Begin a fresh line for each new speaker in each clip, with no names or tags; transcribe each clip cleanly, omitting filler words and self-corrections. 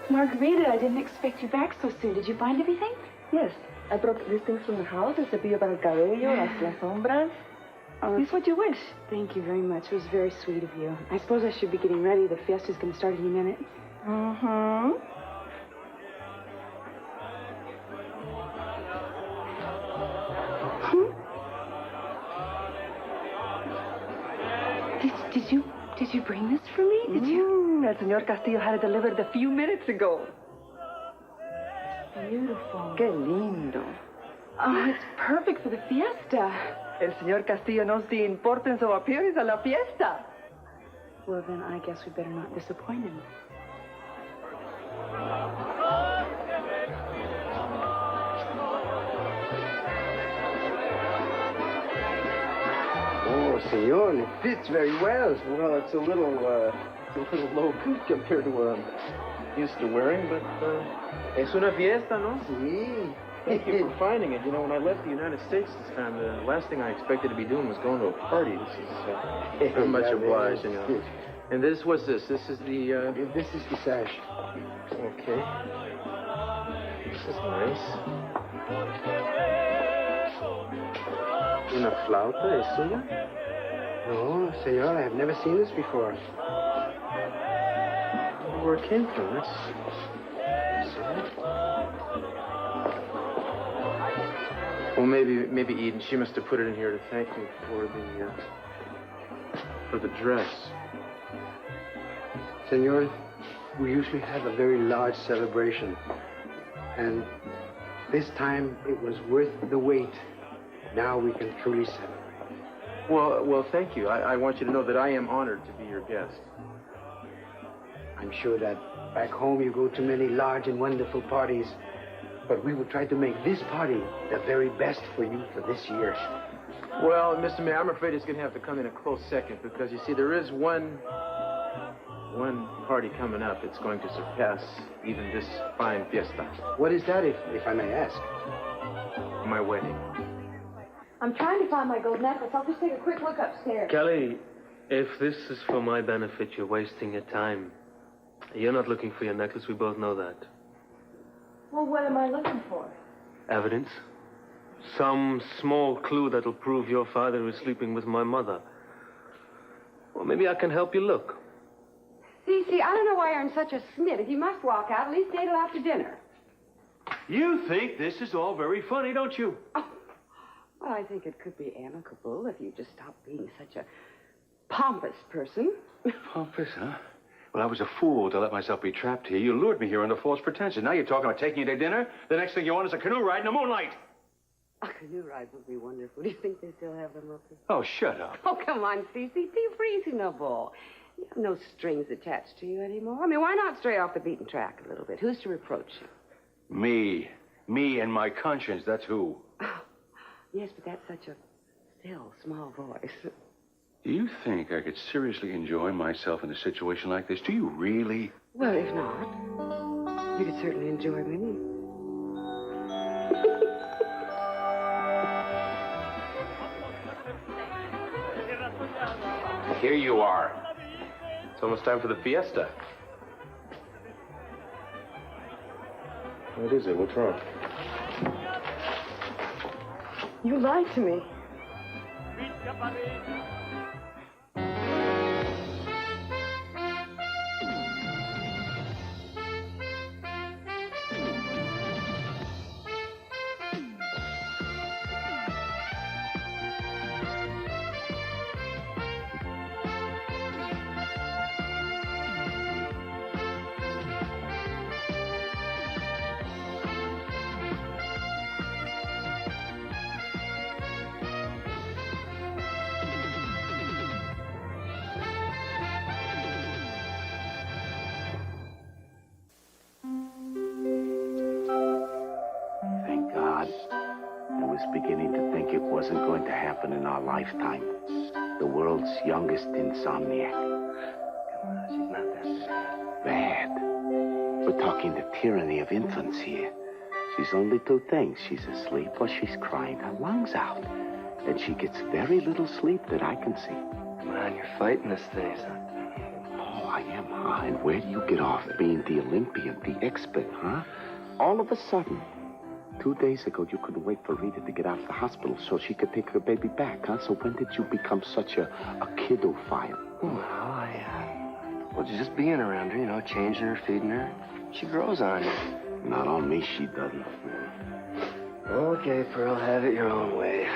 Margarita, I didn't expect you back so soon. Did you find everything?
Yes, I brought these things from the house, el cepillo para el cabello, las sombras. It's what you wish.
Thank you very much. It was very sweet of you. I suppose I should be getting ready. The fiesta's going to start any minute.
Mm-hmm.
Did you bring this for me? Did you?
El señor Castillo had it delivered a few minutes ago.
Beautiful.
Qué lindo.
Oh, it's perfect for the fiesta.
El señor Castillo knows the importance of appearance a la fiesta.
Well, then I guess we better not disappoint him.
Oh, senor, it fits very well. Well, it's a little low cut compared to what I'm used to wearing, but
Es una fiesta, ¿no?
sí.
Thank you for finding it. You know, when I left the United States this time, the last thing I expected to be doing was going to a party. This is I'm much obliged, you know. And this, what's this? This is the,
This is the sash.
Okay. This is nice. Una flauta, ¿es suya?
No, senor, I have never seen this before.
Where it came from, that's... Well, maybe Eden, she must have put it in here to thank me for the dress.
Senor, we usually have a very large celebration. And this time it was worth the wait. Now we can truly celebrate.
Well, thank you. I want you to know that I am honored to be your guest.
I'm sure that back home you go to many large and wonderful parties, but we will try to make this party the very best for you for this year.
Well, Mr. Mayor, I'm afraid it's going to have to come in a close second because, you see, there is one party coming up that's going to surpass even this fine fiesta.
What is that, if I may ask?
My wedding.
I'm trying to find my gold necklace. I'll just take a quick look upstairs.
Kelly, if this is for my benefit, you're wasting your time. You're not looking for your necklace. We both know that.
Well, what am I looking for?
Evidence? Some small clue that'll prove your father is sleeping with my mother. Well, maybe I can help you look.
See, I don't know why you're in such a smit. If you must walk out, at least stay till after dinner.
You think this is all very funny, don't you?
Oh, well, I think it could be amicable if you just stop being such a pompous person.
Pompous, huh? Well, I was a fool to let myself be trapped here. You lured me here under false pretenses. Now you're talking about taking you to dinner? The next thing you want is a canoe ride in the moonlight.
A canoe ride would be wonderful. Do you think they still have them up here?
Oh, shut up.
Oh, come on, Cece. Be reasonable. You have no strings attached to you anymore. I mean, why not stray off the beaten track a little bit? Who's to reproach you?
Me. Me and my conscience, that's who.
Oh, yes, but that's such a still, small voice.
Do you think I could seriously enjoy myself in a situation like this? Do you really?
Well, if not, you could certainly enjoy me.
Here you are. It's almost time for the fiesta. What is it? What's wrong?
You lied to me.
Beginning to think it wasn't going to happen in our lifetime. The world's youngest insomniac.
Come on, she's not that
Bad. We're talking the tyranny of infants here. She's only two things. She's asleep or she's crying her lungs out. And she gets very little sleep that I can see.
Come on, you're fighting this thing, son.
Oh, I am, huh? And where do you get off being the Olympian, the expert, huh? All of a sudden, 2 days ago, you couldn't wait for Rita to get out of the hospital so she could take her baby back, huh? So when did you become such a kiddophile?
Well, just being around her, you know, changing her, feeding her. She grows on you.
Not on me, she doesn't.
Okay, Pearl, have it your own way.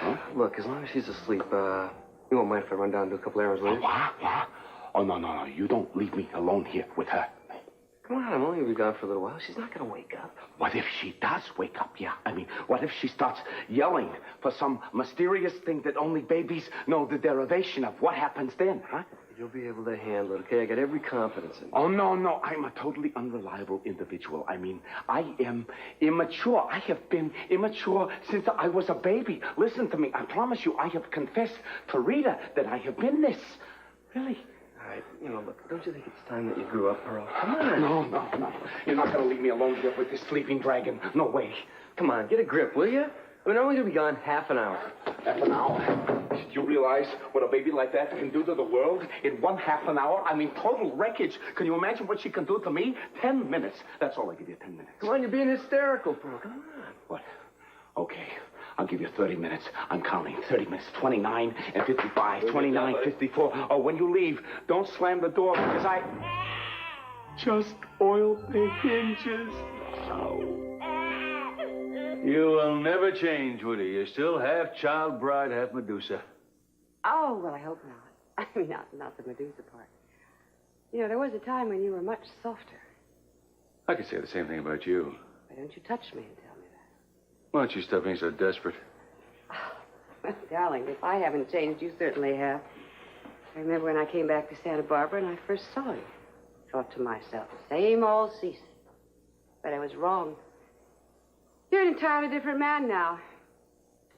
Huh?
Look, as long as she's asleep, you won't mind if I run down and do a couple errands later?
What? Oh, no. You don't leave me alone here with her.
Come on, I'm only going to be gone for a little while. She's not going to wake up.
What if she does wake up, yeah? I mean, what if she starts yelling for some mysterious thing that only babies know the derivation of? What happens then, huh?
You'll be able to handle it, okay? I got every confidence in you.
Oh, no. I'm a totally unreliable individual. I mean, I am immature. I have been immature since I was a baby. Listen to me. I promise you, I have confessed to Rita that I have been this. Really?
All right, you know, look, don't you think it's time that you grew up, Pearl? Come on.
No. You're not going to leave me alone here with this sleeping dragon. No way.
Come on, get a grip, will you? I mean, I'm only going to be gone half an hour.
Half an hour? Do you realize what a baby like that can do to the world in half an hour? I mean, total wreckage. Can you imagine what she can do to me? 10 minutes. That's all I give you, 10 minutes.
Come on, you're being hysterical, Pearl. Come on.
What? Okay. I'll give you 30 minutes. I'm counting. 30 minutes. 29 and 55. 29, 54. Oh, when you leave, don't slam the door because I just oiled the hinges. Oh.
You will never change, Woody. You're still half child bride, half Medusa.
Oh, well, I hope not. I mean, not the Medusa part. You know, there was a time when you were much softer.
I could say the same thing about you.
Why don't you touch me and tell me that?
Why don't you stop being so desperate?
Well, darling, if I haven't changed, you certainly have. I remember when I came back to Santa Barbara and I first saw you. I thought to myself, same old Cece. But I was wrong. You're an entirely different man now.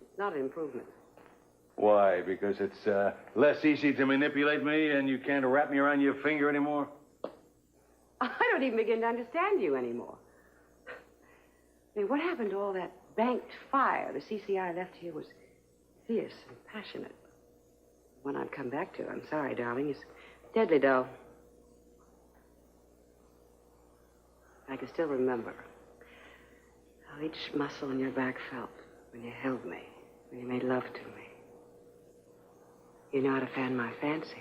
It's not an improvement.
Why? Because it's less easy to manipulate me and you can't wrap me around your finger anymore?
I don't even begin to understand you anymore. I mean, what happened to all that banked fire the CCI left here was fierce and passionate. When I've come back to, I'm sorry, darling, it's deadly dull. I can still remember how each muscle in your back felt when you held me, when you made love to me. You know how to fan my fancies.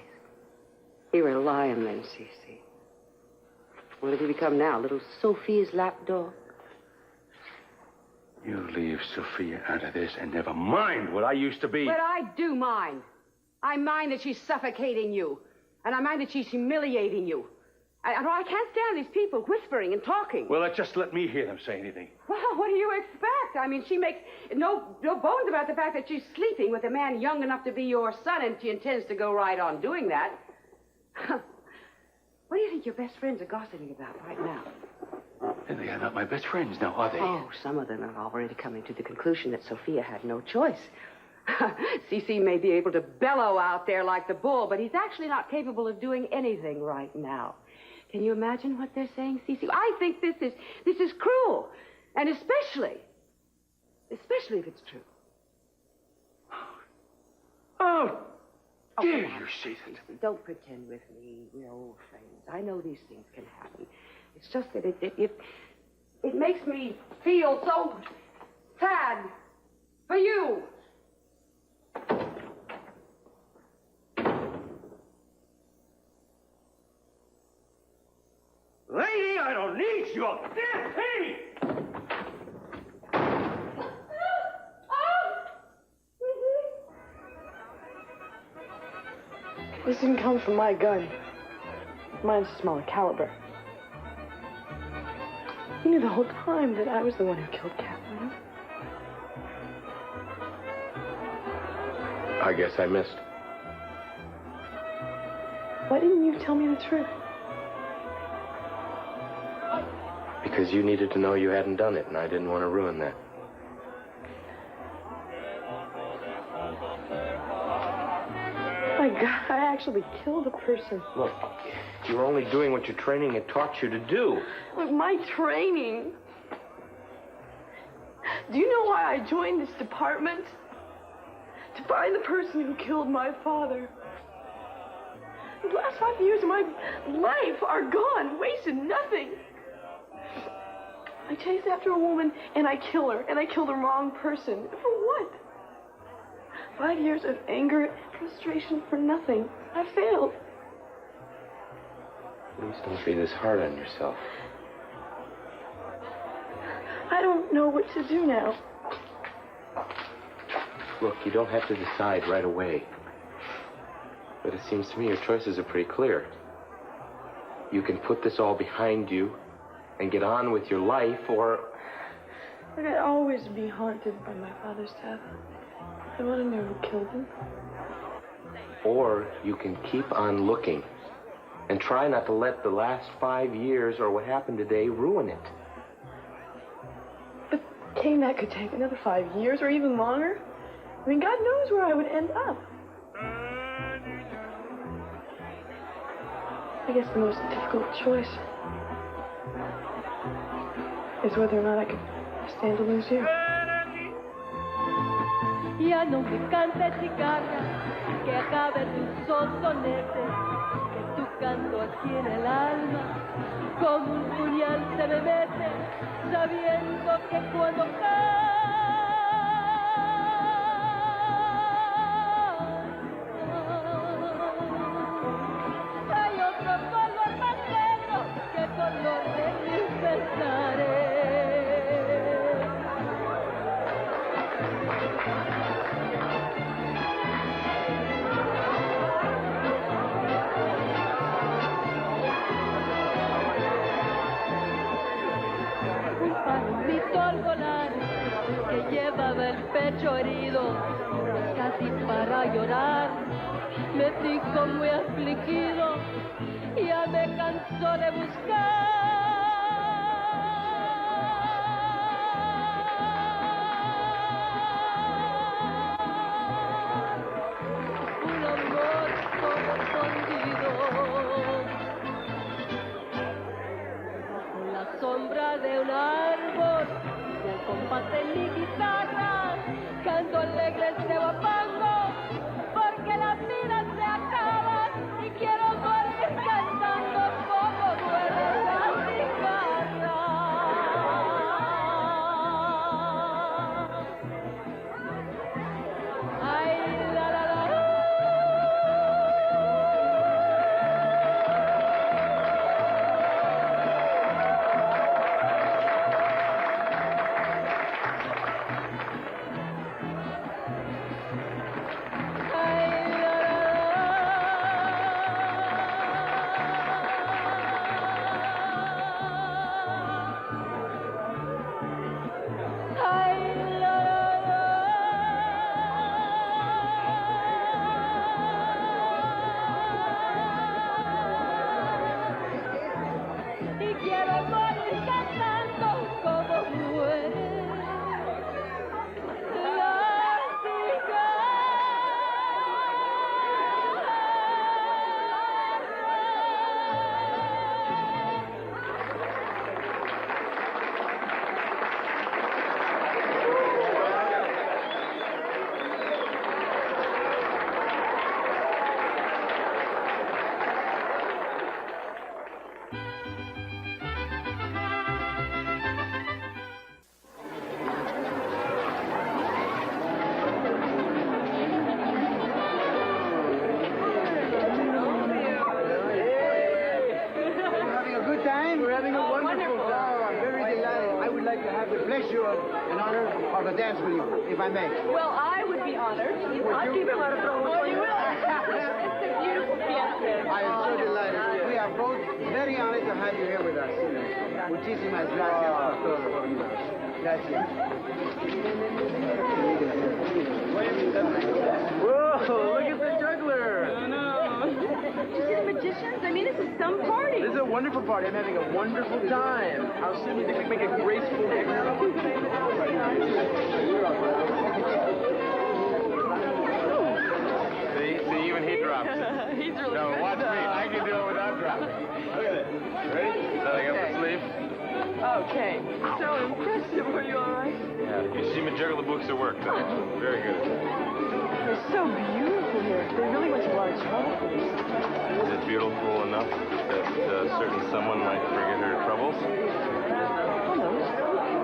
You were a lion then, Cece. What have you become now, little Sophia's lapdog?
You leave Sophia out of this and never mind what I used to be.
But I do mind. I mind that she's suffocating you. And I mind that she's humiliating you. I can't stand these people whispering and talking.
Well, just let me hear them say anything.
Well, what do you expect? I mean, she makes no bones about the fact that she's sleeping with a man young enough to be your son, and she intends to go right on doing that. What do you think your best friends are gossiping about right now?
And they are not my best friends now, are they?
Oh, some of them are already coming to the conclusion that Sophia had no choice. CC may be able to bellow out there like the bull, but he's actually not capable of doing anything right now. Can you imagine what they're saying, CC? I think this is cruel, and especially if it's true.
Oh, dare
come on,
you say that?
Don't pretend with me. We're old friends. I know these things can happen. It's just that it makes me feel so sad for you.
Lady, I don't need your pity!
This didn't come from my gun. Mine's a smaller caliber. You knew the whole time that I was the one who killed Kathleen.
I guess I missed.
Why didn't you tell me the truth?
Because you needed to know you hadn't done it, and I didn't want to ruin that.
My God, I actually killed a person.
Look, you were only doing what your training had taught you to do.
Look, my training. Do you know why I joined this department? To find the person who killed my father. The last 5 years of my life are gone, wasted, nothing. I chase after a woman, and I kill her, and I kill the wrong person. For what? 5 years of anger, frustration for nothing. I failed.
Please don't be this hard on yourself.
I don't know what to do now.
Look, you don't have to decide right away. But it seems to me your choices are pretty clear. You can put this all behind you and get on with your life, or...
But I'd always be haunted by my father's death. I want to know who killed him.
Or you can keep on looking and try not to let the last 5 years or what happened today ruin it.
But Kane, that could take another 5 years or even longer. I mean, God knows where I would end up. I guess the most difficult choice is whether or not I could stand to lose you.
Ya no me cantes, chicaca, que acabe tu sonsonete, que tu canto aquí en el alma, como un puñal se me mete, sabiendo que cuando hay otro color más negro que el color de mis pesares. Que llevaba el pecho herido, casi para llorar, me dijo muy afligido, ya me cansó de buscar un amor correspondido. Bajo la sombra de un árbol, el compás de mi guitarra, canto alegre este guapango, porque la vida se acaba y quiero morir cantando como duele la cigarra. Ay, la la la.
Dance with you, if I may.
Well, I would be honored. I'll keep him out of trouble. Oh, you will? It's a beautiful fiesta.
I am so delighted. We are both very honored to have you here with us. Muchísimas gracias por todo. Gracias.
Whoa, look at the juggler.
I know. Did you see the magicians? I mean, this is some party.
This is a wonderful party. I'm having a wonderful time. How soon do you think we make a graceful exit?
See, even he drops it.
He's really
No,
good.
watch me. I can do it without dropping. Look at it. Ready? Setting up the sleeve.
Okay. So impressive. Were you all right?
Yeah. You see me juggle the books at work, though. Very good.
It's so beautiful here. They really went to a lot of trouble for this.
Is it beautiful enough that a certain someone might forget her troubles?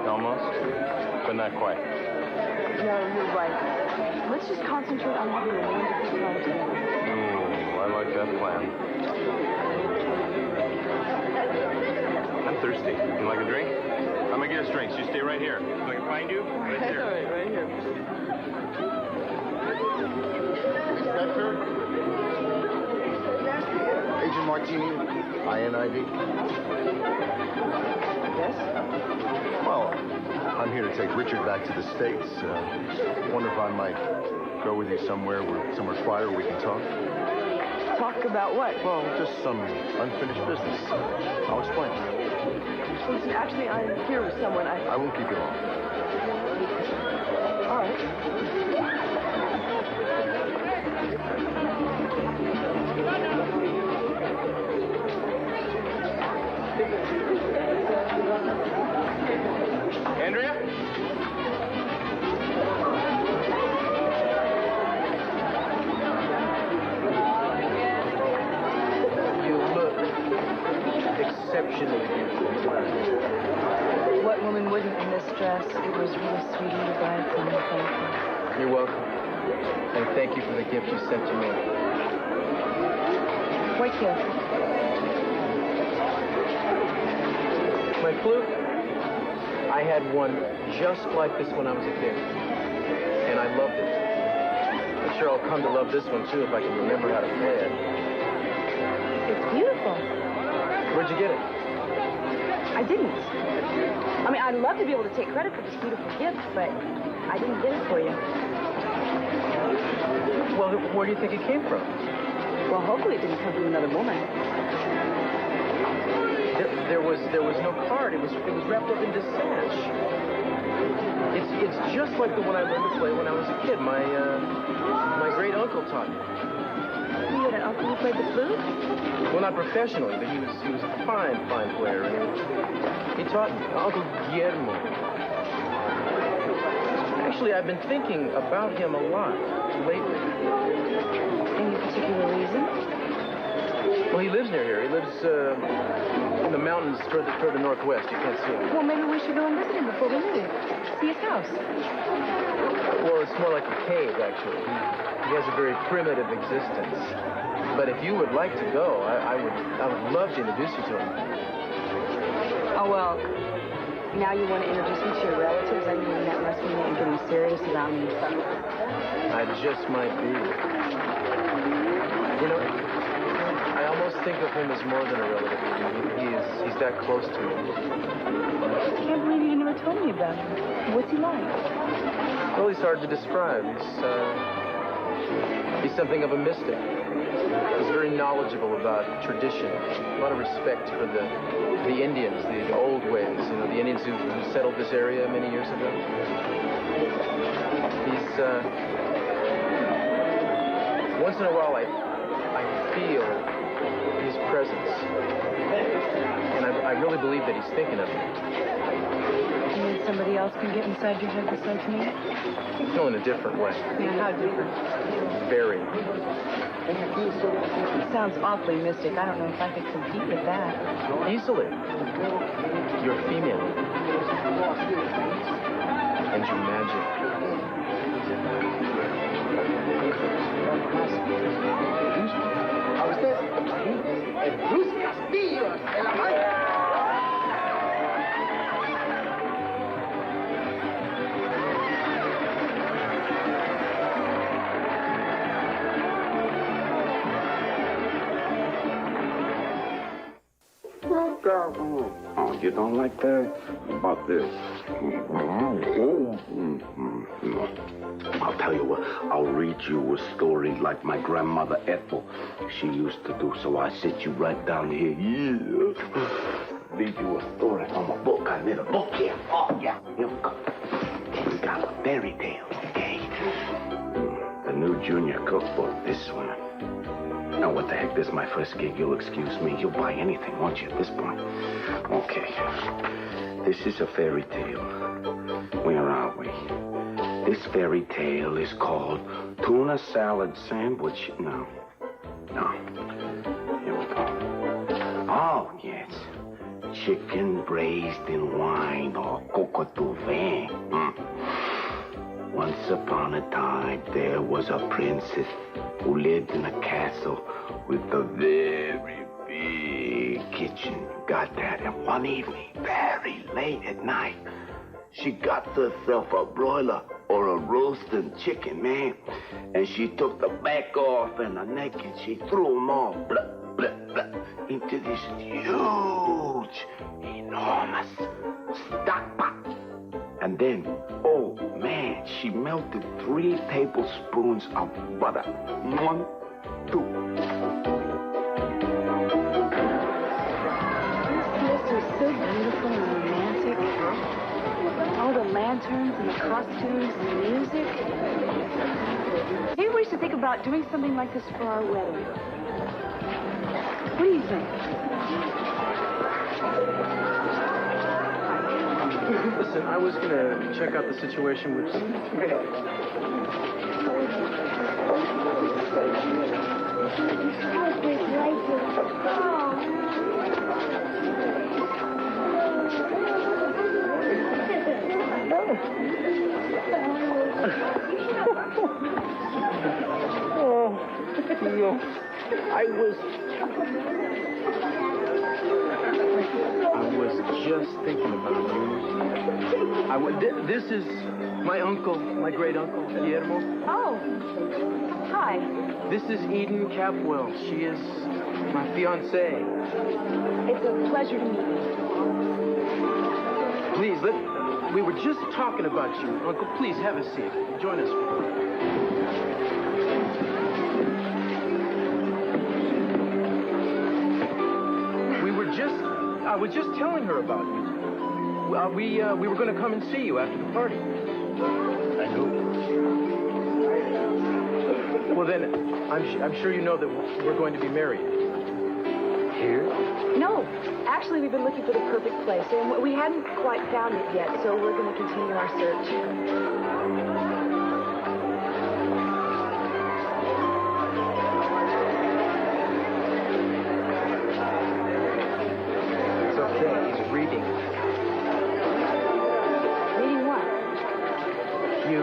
Almost, but not quite.
No, you're right. Let's just concentrate on having a wonderful time together.
Ooh, I like that plan. I'm thirsty. You like a drink? I'm gonna get us drinks. You stay right here. If I can find you, right there.
All right, right here.
Inspector? Agent Martini, INID?
Yes?
Well, I'm here to take Richard back to the States. Wonder if I might go with you somewhere quiet where we can talk?
Talk about what?
Well, just some unfinished business. I'll explain.
Listen, actually, I'm here with someone.
I won't keep you long.
All right.
Andrea?
You look exceptionally beautiful.
What woman wouldn't in this dress? It was really sweet of you guys, and thank you.
You're welcome. And thank you for the gift you sent to me.
What gift?
My flute? I had one just like this when I was a kid. And I loved it. I'm sure I'll come to love this one, too, if I can remember how to play it.
It's beautiful.
Where'd you get it?
I didn't. I mean, I'd love to be able to take credit for this beautiful gift, but I didn't get it for you.
Well, where do you think it came from?
Well, hopefully it didn't come from another woman.
There was no card. It was wrapped up in this sash. It's just like the one I learned to play when I was a kid. My great uncle taught me.
You had an uncle who played the flute?
Well, not professionally, but he was a fine player. And he taught me. Uncle Guillermo. Actually, I've been thinking about him a lot lately.
Any particular reason?
Well, he lives near here. He lives in the mountains further northwest. You can't see him.
Well, maybe we should go and visit him before we leave. See his house.
Well, it's more like a cave, actually. He has a very primitive existence. But if you would like to go, I would love to introduce you to him.
Oh, well, now you want to introduce me to your relatives? I mean, that must mean that you're getting serious about me.
I just might be. You know, I almost think of him as more than a relative. He's that close to me.
I can't believe you never told me about him. What's he like?
Well, he's hard to describe. He's something of a mystic. He's very knowledgeable about tradition. A lot of respect for the Indians, the old ways. You know, the Indians who settled this area many years ago. He's once in a while I feel his presence, and I really believe that he's thinking of me.
You mean somebody else can get inside your head besides me?
No, in a different way.
Yeah, how different?
Very.
It sounds awfully mystic. I don't know if I could compete with that.
Easily. You're female. And you're magic.
¿A usted? El Cruz Castillo, en la mano.
Oh, you don't like that? About this? I'll tell you what, I'll read you a story like my grandmother Ethel. She used to do, so I sit you right down here. Yeah. Read you a story from a book. I made a book here. Oh, yeah. Here we go. We got a fairy tale, okay? The new junior cookbook, this one. Now, what the heck, this is my first gig. You'll excuse me. You'll buy anything, won't you, at this point? Okay. This is a fairy tale. Where are we? This fairy tale is called Tuna salad sandwich? No. No. Here we go. Oh, yes. Chicken braised in wine or coco de vin. Once upon a time, there was a princess who lived in a castle with a very big kitchen. Got that? And one evening, very late at night, she got herself a broiler or a roasted chicken, man. And she took the back off and the neck and she threw them all blah, blah, blah, into this huge, enormous stock pot. And then, oh man, she melted 3 tablespoons of butter. 1, 2.
This is so beautiful and romantic. All the lanterns and the costumes and the music. Maybe we should think about doing something like this for our wedding. What do you think?
Listen, I was gonna check out the situation with... Oh, no. I was just thinking about you. This is my uncle, my great uncle, Guillermo.
Oh, hi.
This is Eden Capwell. She is my fiancée.
It's a pleasure to meet you.
Please, we were just talking about you. Uncle, please have a seat. Join us. I was just telling her about you. We were going to come and see you after the party.
I know.
Well, then, I'm sure you know that we're going to be married. Here?
No, actually, we've been looking for the perfect place, and we hadn't quite found it yet, so we're going to continue our search.
Reading.
Reading what?
You.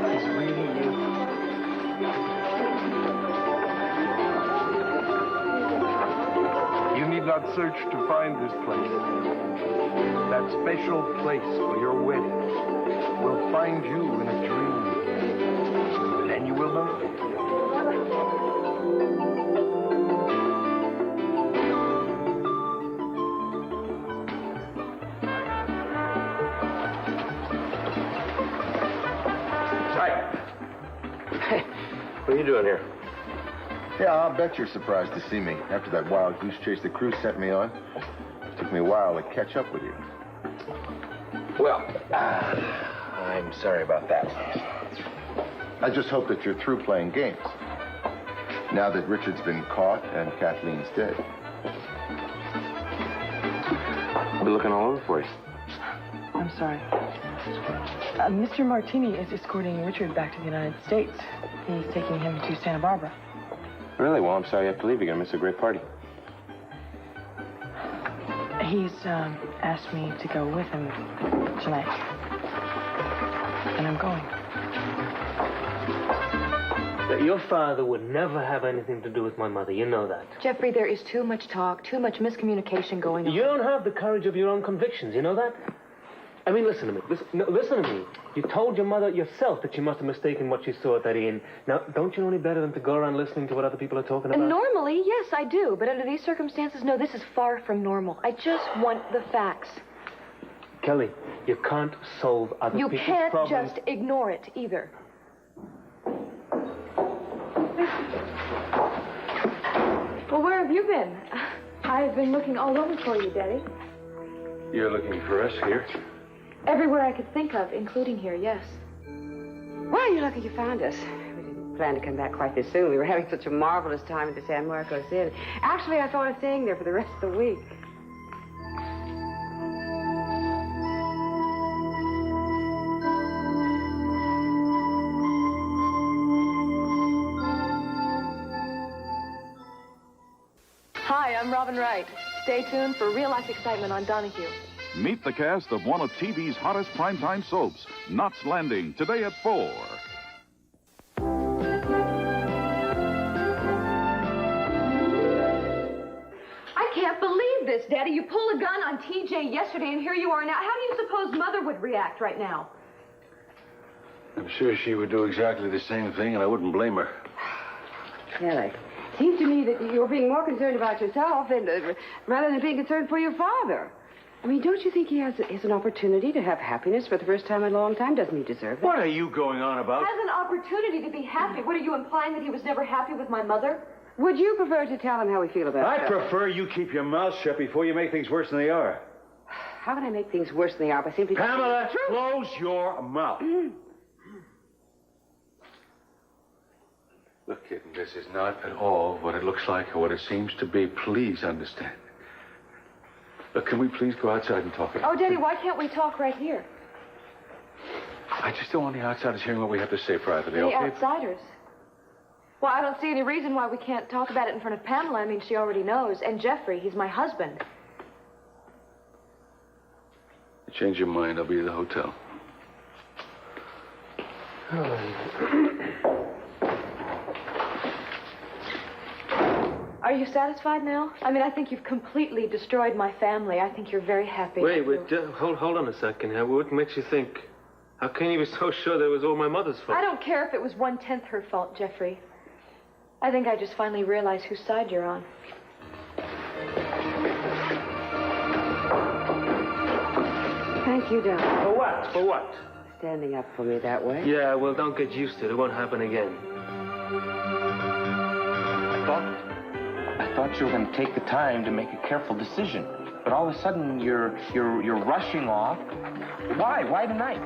He's reading you.
You need not search to find this place. That special place for your wedding will find you in a dream. Then you will know.
What are you doing here?
Yeah, I'll bet you're surprised to see me after that wild goose chase the crew sent me on. It took me a while to catch up with you.
Well, I'm sorry about that.
I just hope that you're through playing games. Now that Richard's been caught and Kathleen's dead.
I'll be looking all over for you.
I'm sorry. Mr. Martini is escorting Richard back to the United States. He's taking him to Santa Barbara.
Really? Well, I'm sorry you have to leave. You're going to miss a great party.
He's asked me to go with him tonight. And I'm going.
Your father would never have anything to do with my mother. You know that.
Jeffrey, there is too much talk, too much miscommunication going on.
You don't have the courage of your own convictions. You know that? I mean, listen to me. Listen to me. You told your mother yourself that she must have mistaken what she saw at that inn. Now, don't you know any better than to go around listening to what other people are talking about?
Normally, yes, I do. But under these circumstances, no, this is far from normal. I just want the facts.
Kelly, you can't solve other people's problems.
You can't just ignore it, either. Well, where have you been? I've been looking all over for you, Daddy.
You're looking for us here?
Everywhere I could think of, including here, yes.
Well, you're lucky you found us. We didn't plan to come back quite this soon. We were having such a marvelous time at the San Marcos Inn. Actually, I thought of staying there for the rest of the week.
Hi, I'm Robin Wright. Stay tuned for real-life excitement on Donahue.
Meet the cast of one of TV's hottest primetime soaps, Knots Landing, today at 4.
I can't believe this, Daddy. You pulled a gun on TJ yesterday, and here you are now. How do you suppose Mother would react right now?
I'm sure she would do exactly the same thing, and I wouldn't blame her.
Kelly, seems to me that you're being more concerned about yourself rather than being concerned for your father. I mean, don't you think he has an opportunity to have happiness for the first time in a long time? Doesn't he deserve it?
What are you going on about?
Has an opportunity to be happy. What are you implying, that he was never happy with my mother?
Would you prefer to tell him how we feel about it?
I prefer you keep your mouth shut before you make things worse than they are.
How can I make things worse than they are by simply...
Pamela, close your mouth. Look, kitten, this is not at all what it looks like or what it seems to be. Please understand. Look, can we please go outside and talk about
Oh, Daddy, why can't we talk right here?
I just don't want the outsiders hearing what we have to say privately,
The
okay?
outsiders? Well, I don't see any reason why we can't talk about it in front of Pamela. I mean, she already knows. And Jeffrey, he's my husband.
You change your mind, I'll be at the hotel.
Are you satisfied now? I mean, I think you've completely destroyed my family. I think you're very happy.
Wait, hold on a second here. What makes you think... How can you be so sure that it was all my mother's fault?
I don't care if it was 1/10 her fault, Jeffrey. I think I just finally realized whose side you're on.
Thank you, darling.
For what? For what?
Standing up for me that way.
Yeah, well, don't get used to it. It won't happen again.
I thought you were going to take the time to make a careful decision. But all of a sudden, you're rushing off. Why? Why tonight?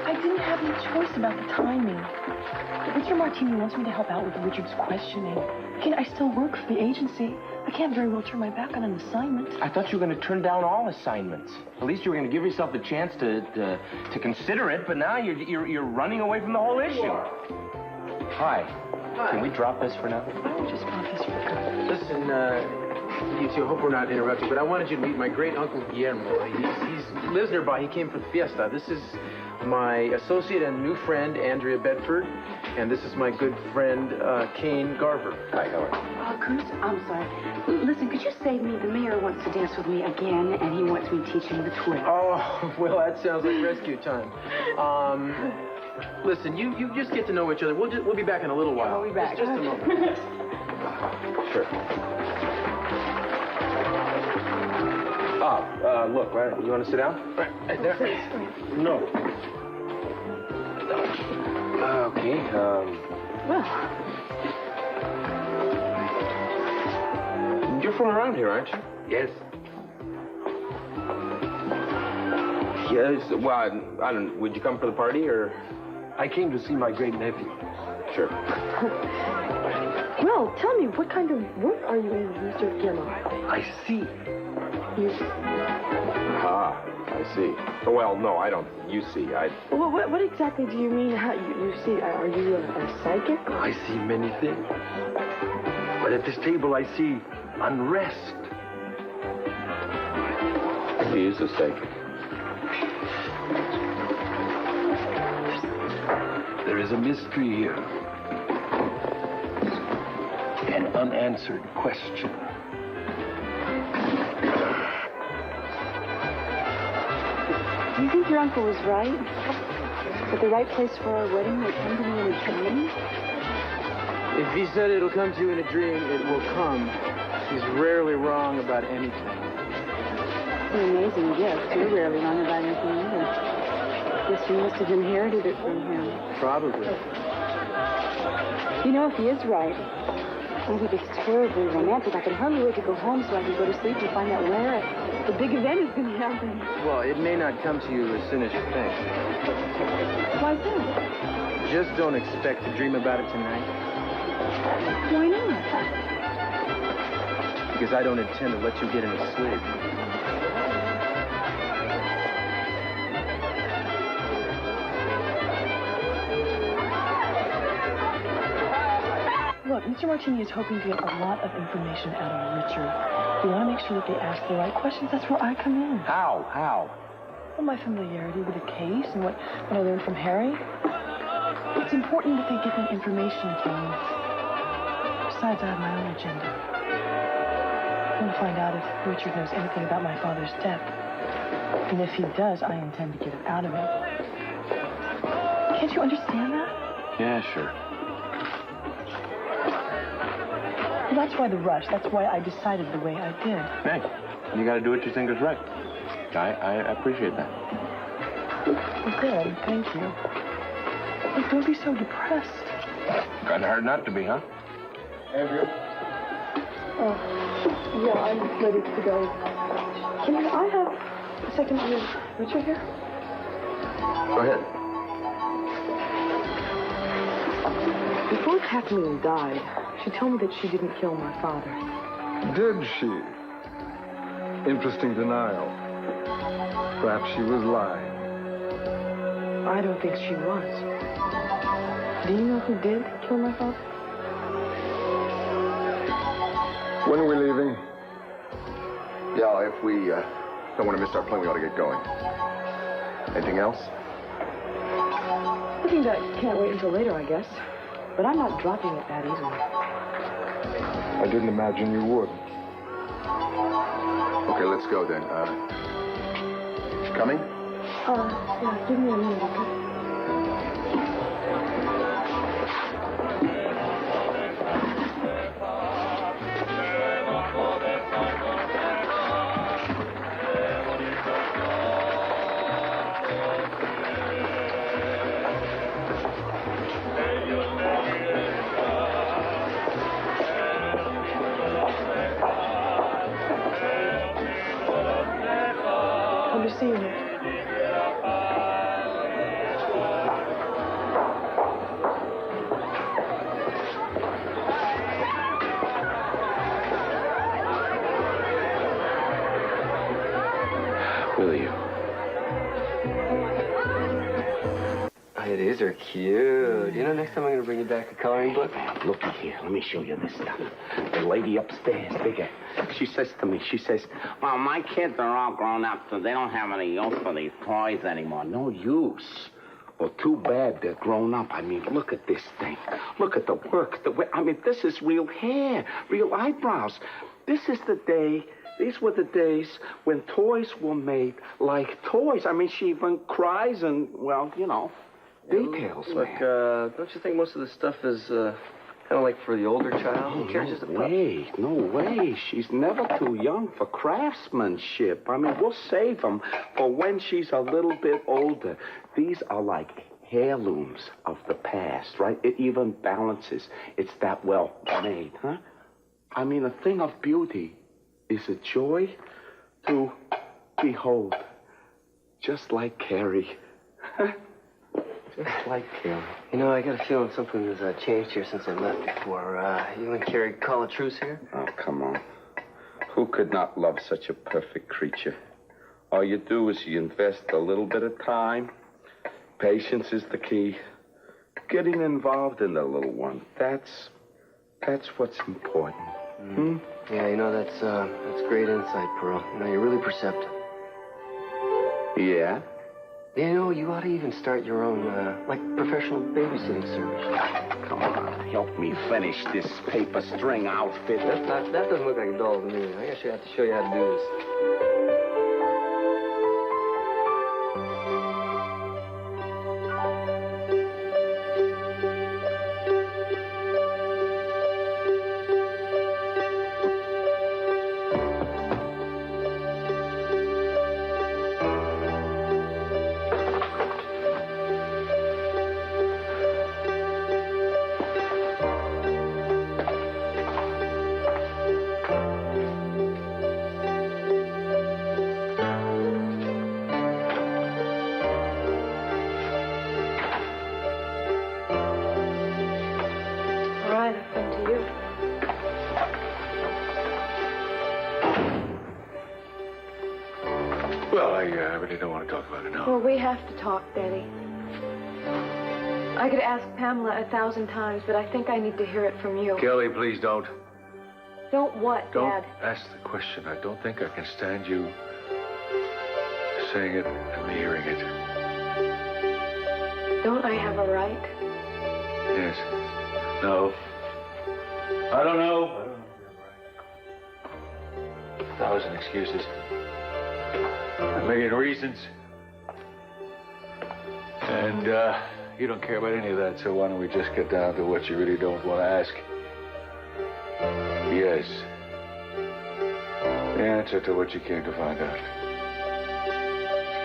I didn't have any choice about the timing. Mr. Martini wants me to help out with Richard's questioning. Again, I still work for the agency. I can't very well turn my back on an assignment.
I thought you were going to turn down all assignments. At least you were going to give yourself the chance to consider it, but now you're running away from the whole issue. Hi. Can we drop this for now?
I just want this for good.
Listen, you two, hope we're not interrupting, but I wanted you to meet my great uncle Guillermo. He lives nearby. He came for the Fiesta. This is my associate and new friend, Andrea Bedford, and this is my good friend, Kane Garver.
Hi, how are you?
Cruz, I'm sorry. Listen, could you save me? The mayor wants to dance with me again, and he wants me to teach him the twist.
Oh, well, that sounds like rescue time. Listen, you just get to know each other. We'll be back in a little while.
We'll be back.
Just a moment.
Sure. Look, right, you want to sit down?
Right there.
No. Okay,
Well,
You're from around here, aren't you?
Yes. Yes, well, I don't... Would you come for the party, or...?
I came to see my great-nephew.
Sure.
Well, tell me, what kind of work are you in, Mr. Guillermo?
I see.
Ah, I see. Well, no, I don't. You see,
Well, what exactly do you mean? How you see? Are you a psychic?
I see many things. But at this table, I see unrest.
He is a psychic.
There is a mystery here. An unanswered question.
do you think your uncle was right? That the right place for our wedding would come to me in a dream?
If he said it'll come to you in a dream, it will come. He's rarely wrong about anything.
It's an amazing gift. You're rarely wrong about anything either. Guess you must have inherited it from him.
Probably.
You know, if he is right, I think it's terribly romantic. I can hardly wait to go home so I can go to sleep and find out where the big event is going to happen.
Well, it may not come to you as soon as you think.
Why is that?
Just don't expect to dream about it tonight,
Why not?
because I don't intend to let you get any sleep.
look, Mr. Martini is hoping to get a lot of information out of Richard. We want to make sure that they ask the right questions. That's where I come in.
How?
Well, my familiarity with the case and what I learned from Harry. It's important that they get that information, Kane. Besides, I have my own agenda. I want to find out if Richard knows anything about my father's death. And if he does, I intend to get it out of him. Can't you understand that?
Yeah, sure.
Well, that's why the rush. That's why I decided the way I did.
Hey, you got to do what you think is right. I appreciate that.
Well, good. Thank you. Look, don't be so depressed.
Kind of hard not to be, huh?
Andrew?
Yeah, I'm ready to go. Can I have a second with Richard here?
Go ahead.
Before Kathleen died, she told me that she didn't kill my father.
Did she? Interesting denial. Perhaps she was lying.
I don't think she was. Do you know who did kill my father?
When are we leaving?
Yeah, if we don't want to miss our plane, we ought to get going. Anything else?
I think that can't wait until later, I guess. But I'm not dropping it that easily.
I didn't imagine you would.
Okay, let's go then. Coming?
Yeah, give me a minute, okay? Come to see you.
Will you? These are cute. You know, next time I'm going to bring you back a coloring book.
Looky here, let me show you this stuff. The lady upstairs, bigger. She says to me, well, my kids are all grown up, so they don't have any use for these toys anymore. No use. Well, too bad they're grown up. I mean, look at this thing. Look at the work. I mean, this is real hair, real eyebrows. These were the days when toys were made like toys. I mean, she even cries and, well, you know, details,
Look,
man.
don't you think most of this stuff is kind of like for the older child? Who cares? Just a pup?
No way. She's never too young for craftsmanship. I mean, we'll save them for when she's a little bit older. These are like heirlooms of the past, right? It even balances. It's that well made, huh? I mean, a thing of beauty is a joy to behold. Just like Carrie. Just like Carrie.
You know, I got a feeling something has changed here since I left before. You and Carrie call a truce here?
Oh, come on. Who could not love such a perfect creature? All you do is you invest a little bit of time. Patience is the key. Getting involved in the little one. That's what's important. Hmm?
Yeah, you know, that's great insight, Pearl. You know, you're really perceptive.
Yeah?
You know, you ought to even start your own, like, professional babysitting service.
Come on, help me finish this paper string outfit.
That doesn't look like a doll to me. I guess you have to show you how to do this.
Well, I really don't want to talk about it now.
Well, we have to talk, Daddy.
I could ask Pamela 1,000 times, but I think I need to hear it from you.
Kelly, please don't.
Don't what,
Don't
Dad?
ask the question. I don't think I can stand you saying it and me hearing it.
Don't I have a right?
Yes. No. I don't know. 1,000 excuses. A million reasons. And, you don't care about any of that, so why don't we just get down to what you really don't want to ask? Yes. The answer to what you came to find out.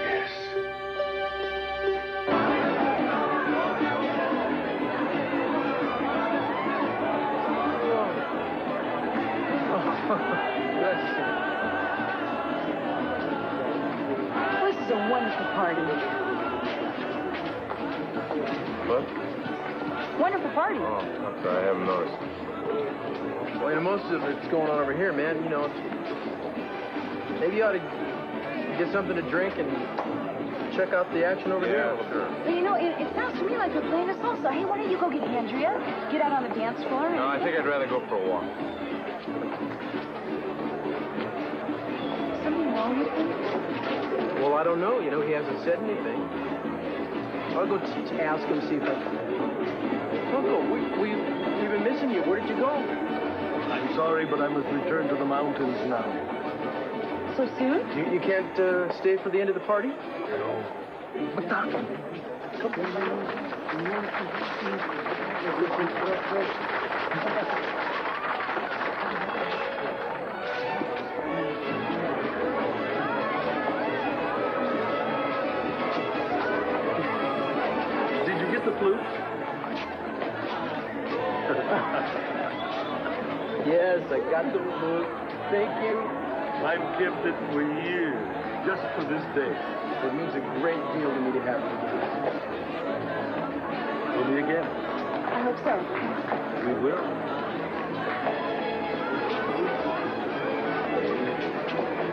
Yes.
This is a wonderful party.
What?
Wonderful party.
Oh, I'm sorry, I haven't noticed. Well, you know, most of it's going on over here, man. You know, maybe you ought to get something to drink and check out the action over here.
Sure.
Well, you know, it sounds to me like we're playing a salsa. Hey, why don't you go get Andrea, get out on the dance floor? And...
No, I think I'd rather go for a walk.
Something wrong with him?
Well, I don't know. You know, he hasn't said anything. I'll go ask him, see if I can. Uncle, we've been missing you. Where did you go?
I'm sorry, but I must return to the mountains now.
So soon?
You can't stay for the end of the party?
No. But Doctor. Did you get the flute?
Yes, I got the flute. Thank you.
I've kept it for years, just for this day.
It means a great deal to me to have it.
We'll be again.
I hope so.
We will.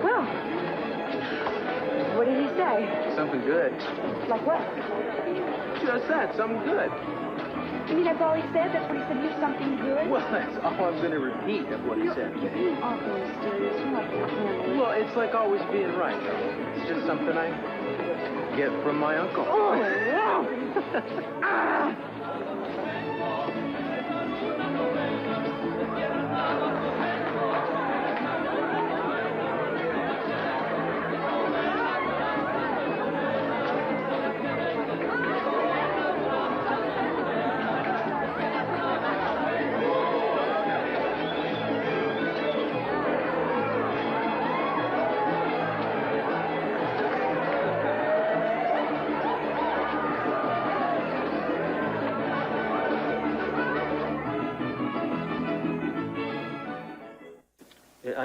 Well, what did he say?
Something good.
Like what?
Just that, something good.
You mean that's all he said? That's what he said? Here's something good?
Well, that's all I'm going to repeat of what he said.
You're being awful mysterious. You're not going to handle it.
Well, it's like always being right. It's just something I get from my uncle.
Oh, wow. Ah!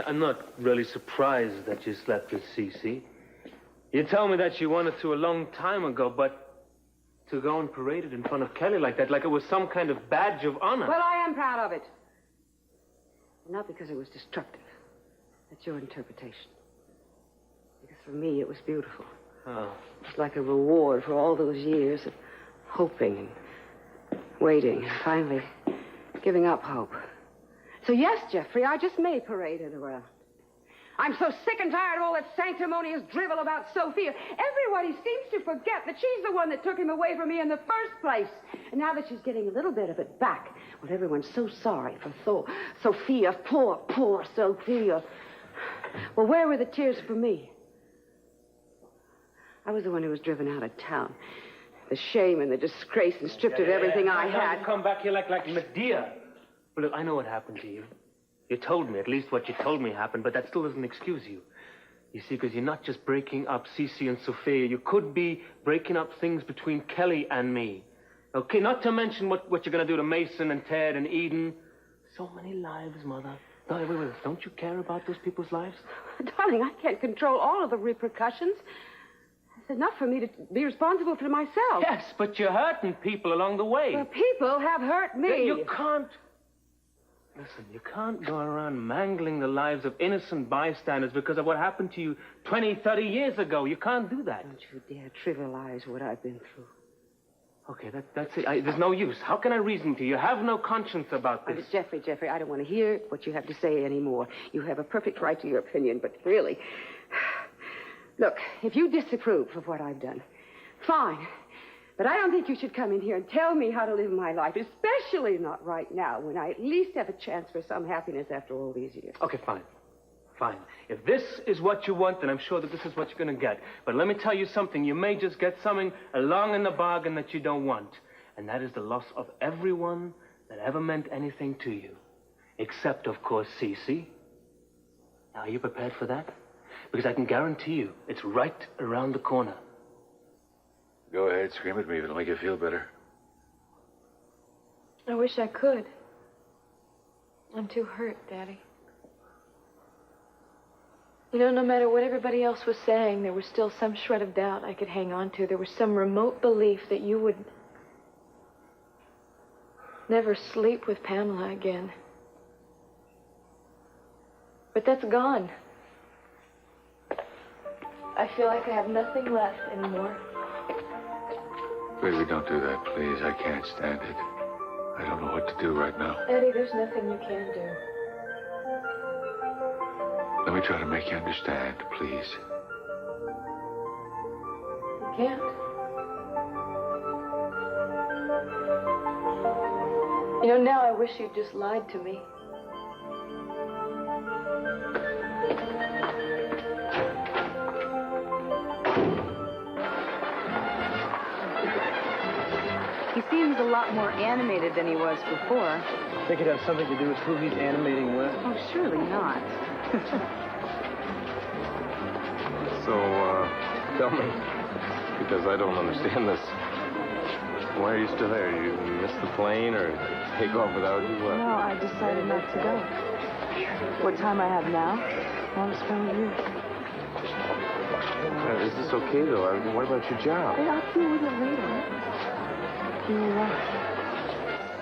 I'm not really surprised that you slept with Cece. You told me that you wanted to a long time ago, but to go and parade it in front of Kelly like that, like it was some kind of badge of honor.
Well, I am proud of it. Not because it was destructive. That's your interpretation. Because for me, it was beautiful.
Oh.
It was like a reward for all those years of hoping and waiting and finally giving up hope. So yes, Jeffrey, I just may parade it around. I'm so sick and tired of all that sanctimonious drivel about Sophia. Everybody seems to forget that she's the one that took him away from me in the first place. And now that she's getting a little bit of it back, well, everyone's so sorry for Sophia. Poor Sophia. Well, where were the tears for me? I was the one who was driven out of town. The shame and the disgrace and stripped of everything I had.
You come back here like Medea. Well, look, I know what happened to you. You told me, at least what you told me happened, but that still doesn't excuse you. You see, because you're not just breaking up Cece and Sophia. You could be breaking up things between Kelly and me. Okay, not to mention what you're going to do to Mason and Ted and Eden. So many lives, Mother. No, wait. Don't you care about those people's lives?
Darling, I can't control all of the repercussions. It's enough for me to be responsible for myself.
Yes, but you're hurting people along the way.
Well, people have hurt me.
You can't... Listen, you can't go around mangling the lives of innocent bystanders because of what happened to you 20, 30 years ago. You can't do that.
Don't you dare trivialize what I've been through.
Okay, that's it. There's no use. How can I reason to you? You have no conscience about this.
Jeffrey, I don't want to hear what you have to say anymore. You have a perfect right to your opinion, but really... Look, if you disapprove of what I've done, fine. But I don't think you should come in here and tell me how to live my life, especially not right now, when I at least have a chance for some happiness after all these years.
Okay, fine. Fine. If this is what you want, then I'm sure that this is what you're going to get. But let me tell you something. You may just get something along in the bargain that you don't want. And that is the loss of everyone that ever meant anything to you. Except, of course, Cece. Now, are you prepared for that? Because I can guarantee you, it's right around the corner.
Go ahead, scream at me if it'll make you feel better.
I wish I could. I'm too hurt, Daddy. You know, no matter what everybody else was saying, there was still some shred of doubt I could hang on to. There was some remote belief that you would never sleep with Pamela again. But that's gone. I feel like I have nothing left anymore.
Baby, don't do that, please. I can't stand it. I don't know what to do right now.
Eddie, there's nothing you can do.
Let me try to make you understand, please.
You can't. You know, now I wish you'd just lied to me.
He seems a lot more animated than he was before.
Think it has something to do with who he's animating with?
Oh, surely not.
So, tell me, because I don't understand this. Why are you still there? You missed the plane or take off without you? What?
No, I decided not to go. What time I have now, I want to spend with you.
Is this okay, though? I mean, what about your job?
Hey, I'll deal with it later. You know what?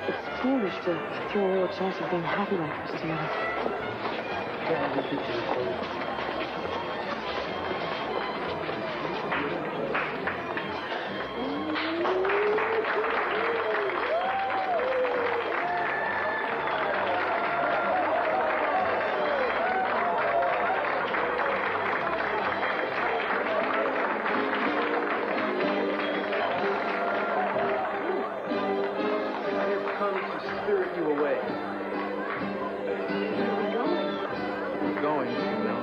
It's foolish to throw away a chance of being happy like this together.
Going, you know.